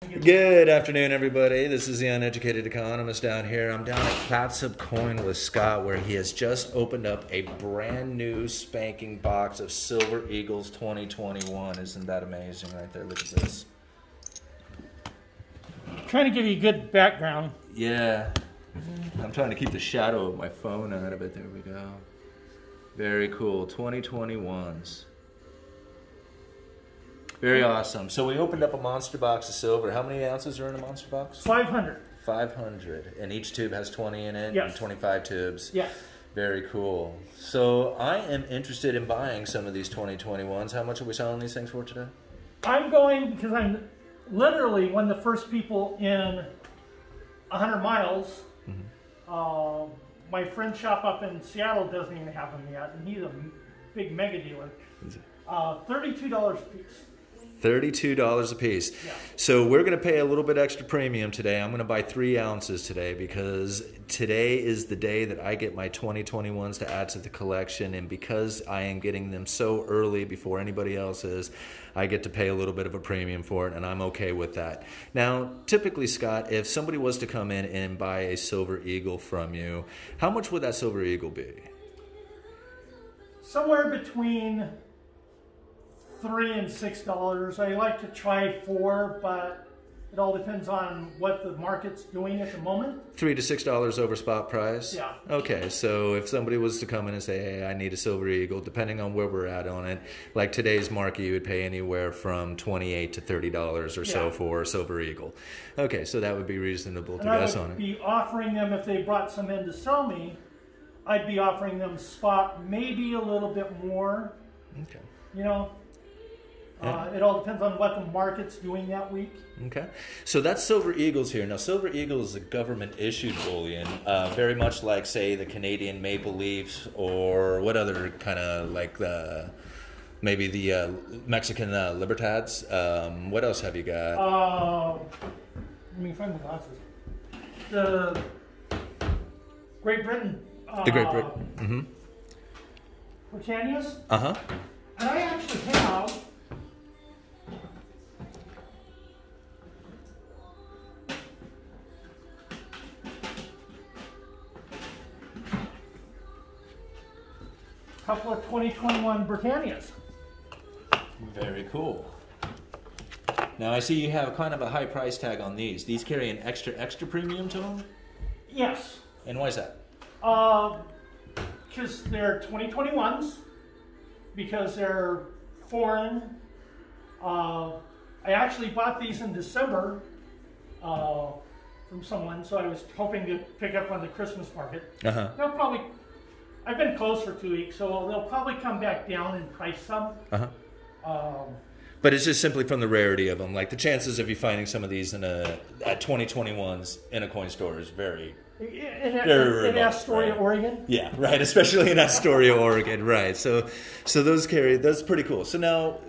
Good afternoon, everybody. This is the Uneducated Economist down here. I'm down at Clatsop Coin with Scott, where he has just opened up a brand new spanking box of Silver Eagles 2021. Isn't that amazing right there? Look at this. I'm trying to give you a good background. Yeah. I'm trying to keep the shadow of my phone out of it. There we go. Very cool. 2021s. Very awesome. So we opened up a monster box of silver. How many ounces are in a monster box? 500. 500. And each tube has 20 in it? Yes. And 25 tubes? Yes. Very cool. So I am interested in buying some of these 2021s. How much are we selling these things for today? I'm going because I'm literally one of the first people in 100 miles. Mm-hmm. My friend's shop up in Seattle doesn't even have them yet, and he's a big mega dealer. $32 a piece. $32 a piece. Yeah. So we're going to pay a little bit extra premium today. I'm going to buy 3 ounces today because today is the day that I get my 2021s to add to the collection, and because I am getting them so early before anybody else is, I get to pay a little bit of a premium for it, and I'm okay with that. Now, typically, Scott, if somebody was to come in and buy a Silver Eagle from you, how much would that Silver Eagle be? Somewhere between $3 and $6. I like to try $4, but it all depends on what the market's doing at the moment. $3 to $6 over spot price? Yeah. Okay, so if somebody was to come in and say, hey, I need a Silver Eagle, depending on where we're at on it, like today's market, you would pay anywhere from $28 to $30 or so for a Silver Eagle. Okay, so that would be reasonable to guess on it. I would be offering them, if they brought some in to sell me, I'd be offering them spot, maybe a little bit more. Okay. You know? It all depends on what the market's doing that week. Okay. So that's Silver Eagles here. Now, Silver Eagle is a government-issued bullion, very much like, say, the Canadian Maple Leafs, or what other kind of, like, maybe the Mexican Libertads. What else have you got? Let me find my glasses. The Great Britain. The Great Britain. Mm-hmm. Britannias. Uh-huh. And I actually have... couple of 2021 Britannias. Very cool. Now I see you have kind of a high price tag on these. These carry an extra premium to them? Yes. And why is that? Because they're 2021s, because they're foreign. I actually bought these in December from someone, so I was hoping to pick up on the Christmas market. Uh-huh. They'll probably... I've been closed for 2 weeks, so they'll probably come back down in price some. Uh-huh. But it's just simply from the rarity of them. Like, the chances of you finding some of these at 2021s in a coin store is very in Astoria, right? Oregon? Yeah, right. Especially in Astoria, Oregon, right. So those carry, that's pretty cool. So now,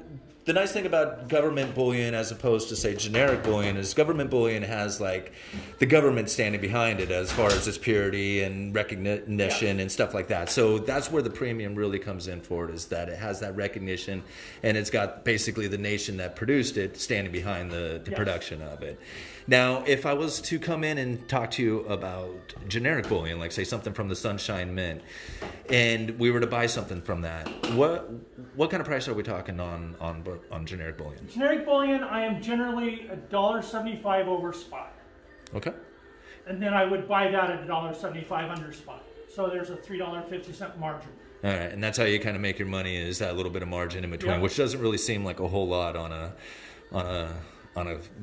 the nice thing about government bullion as opposed to, say, generic bullion is government bullion has, like, the government standing behind it as far as its purity and recognition and stuff like that. So that's where the premium really comes in for it, is that it has that recognition, and it's got basically the nation that produced it standing behind the production of it. Now, if I was to come in and talk to you about generic bullion, like, say, something from the Sunshine Mint, and we were to buy something from that, what kind of price are we talking on generic bullion? Generic bullion, I am generally $1.75 over spot. Okay. And then I would buy that at $1.75 under spot. So there's a $3.50 margin. All right, and that's how you kind of make your money, is that little bit of margin in between, which doesn't really seem like a whole lot on a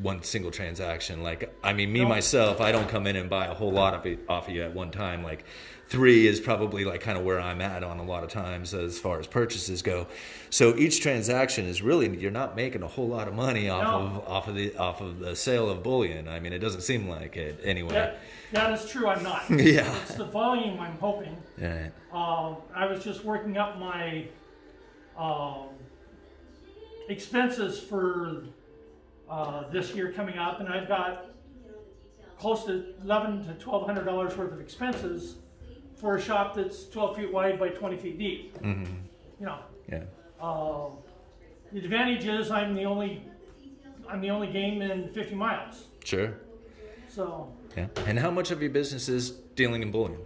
one single transaction. Like, I mean, myself, I don't come in and buy a whole lot of it off of you at one time. Like, 3 is probably like kind of where I'm at on a lot of times as far as purchases go. So each transaction is really, you're not making a whole lot of money off of the sale of bullion. I mean, it doesn't seem like it anyway. That is true. I'm not. Yeah. It's the volume I'm hoping. Right. I was just working up my expenses for this year coming up, and I've got close to $1,100 to $1,200 worth of expenses for a shop that's 12 feet wide by 20 feet deep. Mm-hmm. You know. Yeah. The advantage is I'm the only I'm the only game in 50 miles. Sure. So. Yeah. And how much of your business is dealing in bullion?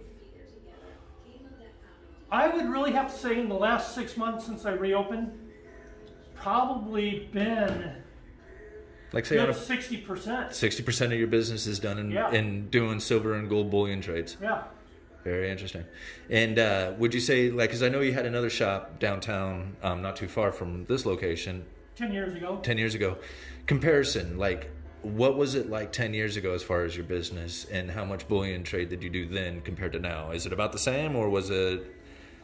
I would really have to say in the last 6 months since I reopened, probably been like say 60%. 60% of your business is done in doing silver and gold bullion trades. Yeah. Very interesting. And would you say, like, because I know you had another shop downtown, not too far from this location. 10 years ago. 10 years ago. Comparison, like, what was it like 10 years ago as far as your business, and how much bullion trade did you do then compared to now? Is it about the same, or was it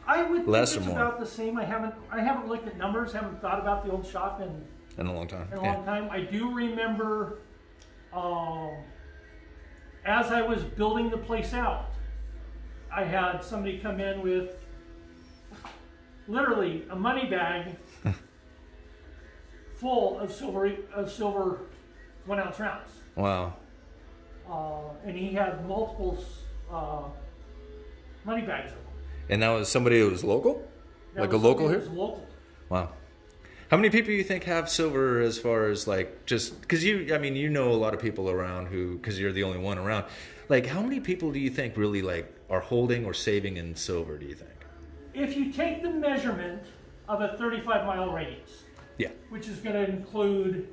I would less think or it's more? about the same. I haven't looked at numbers, haven't thought about the old shop in a long time. In a long time. I do remember as I was building the place out, I had somebody come in with literally a money bag full of silver 1 ounce rounds. Wow. And he had multiple money bags of them. And that was somebody who was local? Like a local here? Local. Wow. How many people do you think have silver as far as like just, because you know a lot of people around who, because you're the only one around, like how many people do you think really like are holding or saving in silver, do you think? If you take the measurement of a 35-mile radius, yeah, which is going to include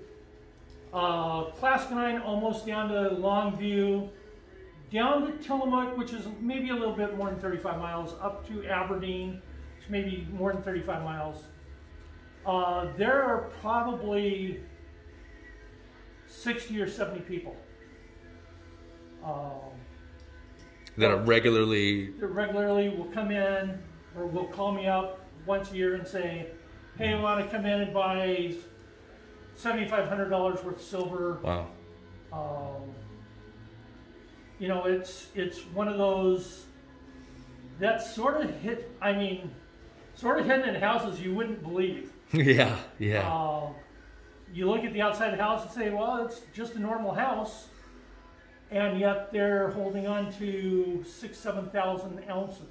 Class 9 almost down to Longview, down to Tillamook, which is maybe a little bit more than 35 miles, up to Aberdeen, which may be more than 35 miles. There are probably 60 or 70 people that regularly will come in or will call me up once a year and say, hey, I want to come in and buy $7,500 worth of silver. Wow. You know, it's one of those that's sort of hidden in houses you wouldn't believe. Yeah. You look at the outside of the house and say, well, it's just a normal house, and yet they're holding on to 6,000-7,000 ounces.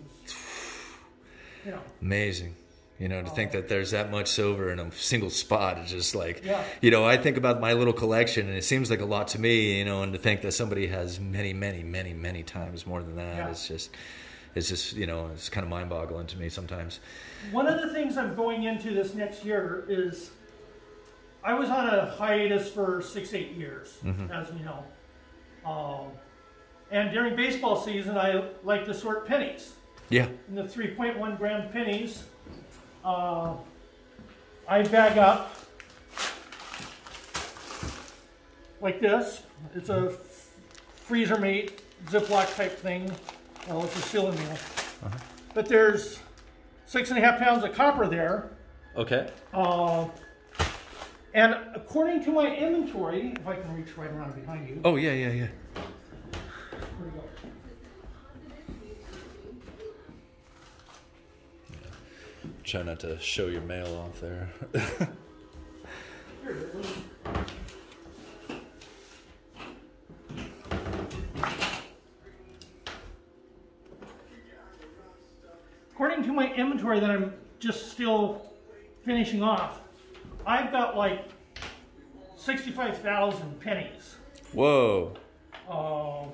You know, amazing. You know, to think that there's that much silver in a single spot is just like, yeah. You know, I think about my little collection and it seems like a lot to me, you know, and to think that somebody has many, many, many, many times more than that, it's just, you know, it's kind of mind-boggling to me sometimes. One of the things I'm going into this next year is I was on a hiatus for 6-8 years, as you know. And during baseball season, I like to sort pennies. Yeah. And the 3.1 gram pennies, I bag up like this. It's a freezer mate Ziploc type thing. Well, it's a sealing meal. But there's 6.5 pounds of copper there. Okay. And according to my inventory, if I can reach right around behind you. Oh, yeah. Where'd it go? Try not to show your mail off there. Here it is. According to my inventory that I'm just still finishing off, I've got like 65,000 pennies. Whoa. All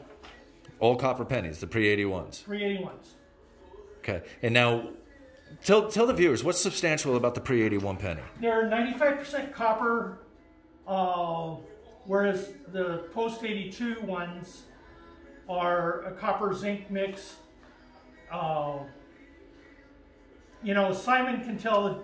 copper pennies, the pre-81s. Pre-81s. Okay. And now, tell the viewers, what's substantial about the pre-81 penny? They're 95% copper, whereas the post-82 ones are a copper zinc mix. You know, Simon can tell.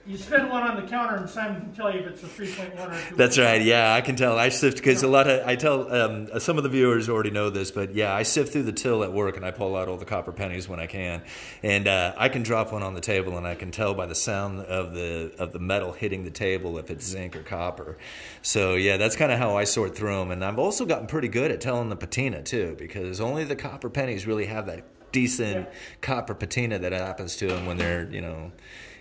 You spend one on the counter, and Simon can tell you if it's a 3.1 or a 2. That's right. Yeah, I can tell. I sift because I tell some of the viewers already know this, but yeah, I sift through the till at work and I pull out all the copper pennies when I can, and I can drop one on the table and I can tell by the sound of the metal hitting the table if it's zinc or copper. So yeah, that's kind of how I sort through them, and I've also gotten pretty good at telling the patina too, because only the copper pennies really have that decent copper patina that happens to them when they're, you know,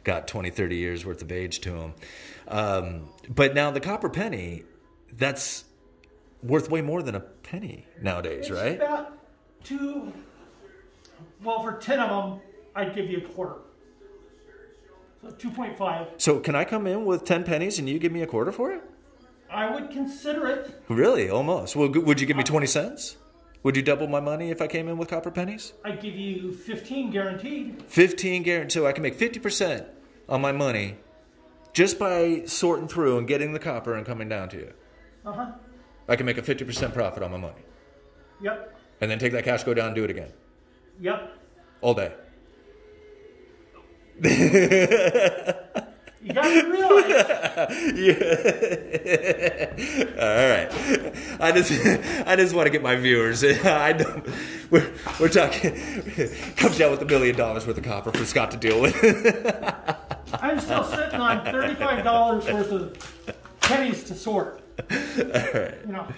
got 20, 30 years worth of age to them. But now the copper penny, that's worth way more than a penny nowadays, it's right? About well, for 10 of them, I'd give you a quarter. So 2.5. So can I come in with 10 pennies and you give me a quarter for it? I would consider it. Really? Almost. Well, would you give me 20 cents? Would you double my money if I came in with copper pennies? I'd give you 15 guaranteed. 15 guaranteed. So I can make 50% on my money just by sorting through and getting the copper and coming down to you. Uh-huh. I can make a 50% profit on my money. Yep. And then take that cash, go down and do it again. Yep. All day. You got to realize. Yeah. All right. I just want to get my viewers. I don't. We're talking. Comes down with $1 million worth of copper for Scott to deal with. I'm still sitting on $35 worth of pennies to sort. All right. You know.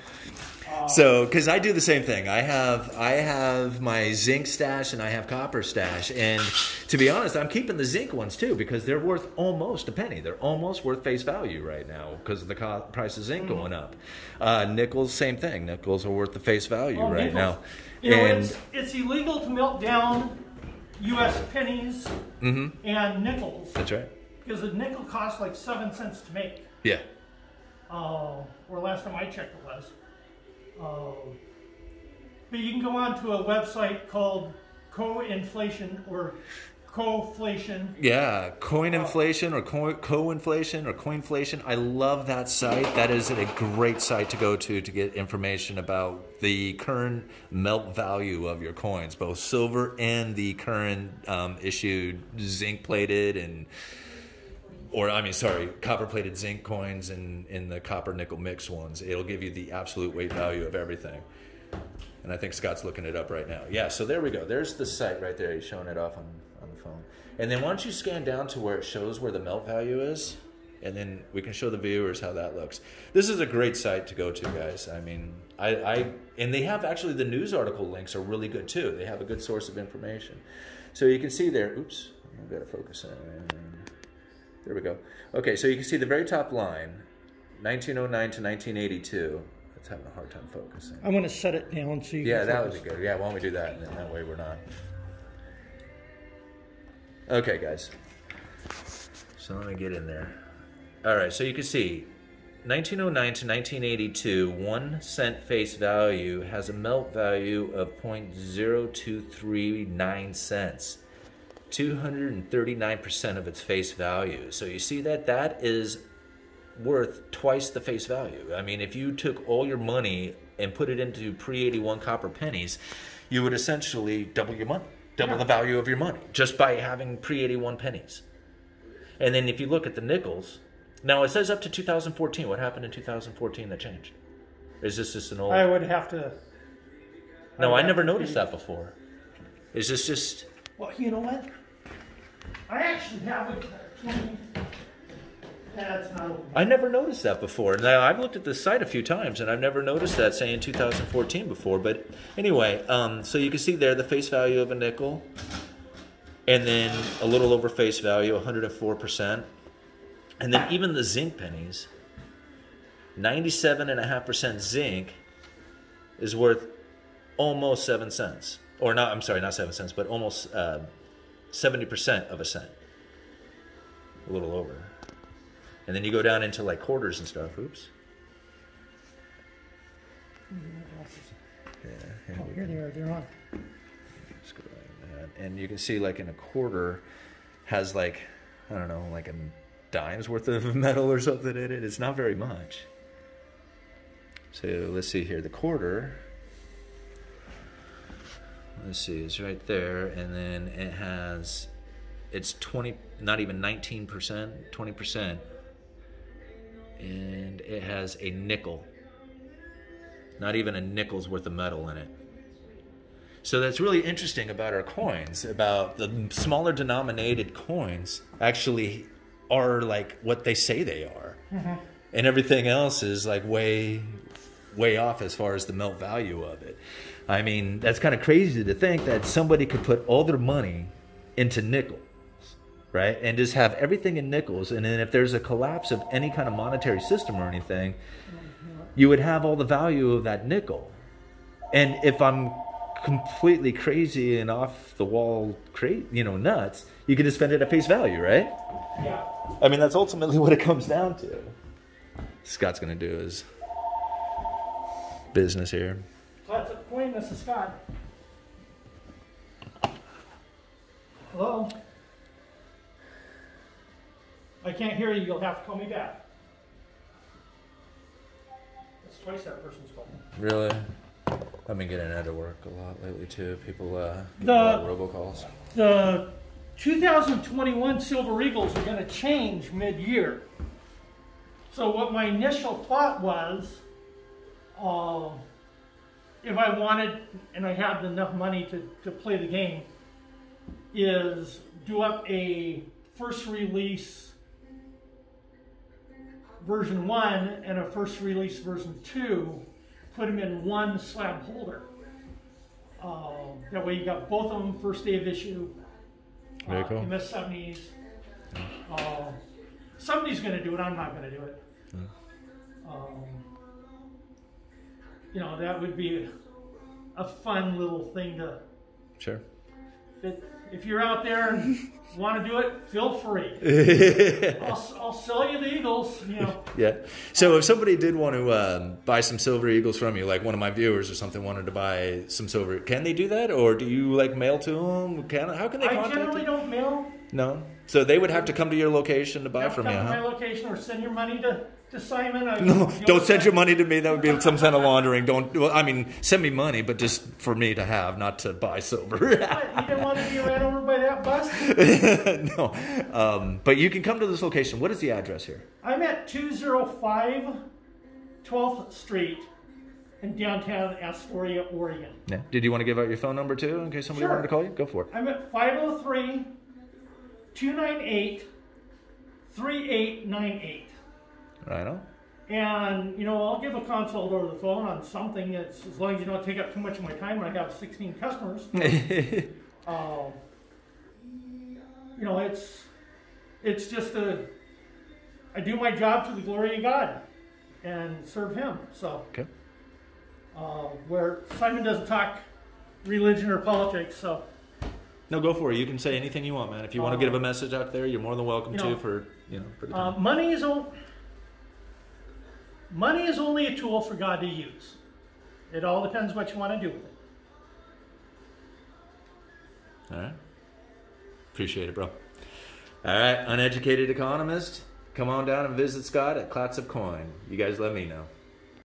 So, because I do the same thing. I have my zinc stash and I have copper stash. And to be honest, I'm keeping the zinc ones too because they're worth almost a penny. They're almost worth face value right now because of the price of zinc going up. Nickels, same thing. Nickels are worth the face value right now. You know, it's illegal to melt down U.S. pennies and nickels. That's right. Because a nickel costs like 7 cents to make. Yeah. Or last time I checked it was. But you can go on to a website called Co-Inflation or Coflation. Yeah, Coin-inflation or Co-inflation or Coinflation. I love that site. That is a great site to go to get information about the current melt value of your coins, both silver and the current issued zinc-plated and copper-plated zinc coins and in the copper-nickel mix ones. It'll give you the absolute weight value of everything. And I think Scott's looking it up right now. Yeah, so there we go. There's the site right there. He's showing it off on the phone. And then once you scan down to where it shows where the melt value is, and then we can show the viewers how that looks. This is a great site to go to, guys. I mean, and they have actually the news article links are really good too. They have a good source of information. So you can see there, oops, I've got to focus in. There we go. Okay, so you can see the very top line, 1909 to 1982. It's having a hard time focusing. I'm going to set it down so you can that would be good. Yeah, why don't we do that? And then that way we're not. Okay, guys. So let me get in there. All right, so you can see 1909 to 1982, 1 cent face value has a melt value of 0.0239 cents. 239% of its face value. So you see that is worth twice the face value. I mean, if you took all your money and put it into pre-81 copper pennies, you would essentially double your money, double the value of your money just by having pre-81 pennies. And then if you look at the nickels, now it says up to 2014. What happened in 2014 that changed? Is this just an old... I would have to... No, I never noticed that before. Is this just... Well, you know what? I actually have it. That's not open. I never noticed that before. Now, I've looked at this site a few times, and I've never noticed that saying 2014 before. But anyway, so you can see there the face value of a nickel, and then a little over face value, 104%. And then even the zinc pennies, 97.5% zinc is worth almost 7 cents. Or not, I'm sorry, not 7 cents, but almost 70% of a cent. A little over. And then you go down into like quarters and stuff. Oops. Yeah, here they are. They're on. Let's go right in. And you can see like in a quarter has like, I don't know, like a dime's worth of metal or something in it. It's not very much. So let's see here. The quarter... Let's see, it's right there, and then it has, it's 20, not even 19%, 20%, and it has a nickel. Not even a nickel's worth of metal in it. So that's really interesting about our coins, about the smaller denominated coins actually are like what they say they are. And everything else is like way off as far as the melt value of it. I mean, that's kind of crazy to think that somebody could put all their money into nickels, right? And just have everything in nickels. And then if there's a collapse of any kind of monetary system or anything, you would have all the value of that nickel. And if I'm completely crazy and off the wall, nuts, you can just spend it at face value, right? Yeah. I mean, that's ultimately what it comes down to. Scott's going to do his business here. Clatsop coin, this is Scott. Hello? I can't hear you, you'll have to call me back. That's twice that person's called me. Really? I've been getting out of work a lot lately too. People get a lot of robocalls. The 2021 Silver Eagles are going to change mid-year. So what my initial thought was, if I wanted, and I had enough money to play the game, is do up a first release version 1 and a first release version 2, put them in one slab holder. That way you got both of them first day of issue. Very cool. MS-70s. Somebody's going to do it, I'm not going to do it. You know, that would be a fun little thing to... Sure. If you're out there and want to do it, feel free. I'll sell you the Eagles, you know. Yeah. So if somebody did want to buy some Silver Eagles from you, like one of my viewers or something wanted to buy some silver, can they do that? Or do you like mail to them? How can they contact you? I generally don't mail. No? So they would have to come to your location to buy from you, huh? Come to my location or send your money to Simon. No, don't send your money to me. That would be some kind of laundering. Well, I mean, send me money, but just for me to have, not to buy silver. You didn't want to be ran over by that bus? No. But you can come to this location. What is the address here? I'm at 205 12th Street in downtown Astoria, Oregon. Yeah. Did you want to give out your phone number too, in case somebody wanted to call you? Go for it. I'm at 503-298-3898. Right on. And, you know, I'll give a consult over the phone on something. It's, as long as you don't take up too much of my time when I have 16 customers. You know, it's just I do my job to the glory of God and serve Him. So, okay. Where Simon doesn't talk religion or politics, so. No, go for it. You can say anything you want, man. If you want to give a message out there, you're more than welcome to for the time. Money is only a tool for God to use. It all depends what you want to do with it. All right. Appreciate it, bro. All right, Uneducated Economist, come on down and visit Scott at Clatsop Coin. You guys let me know.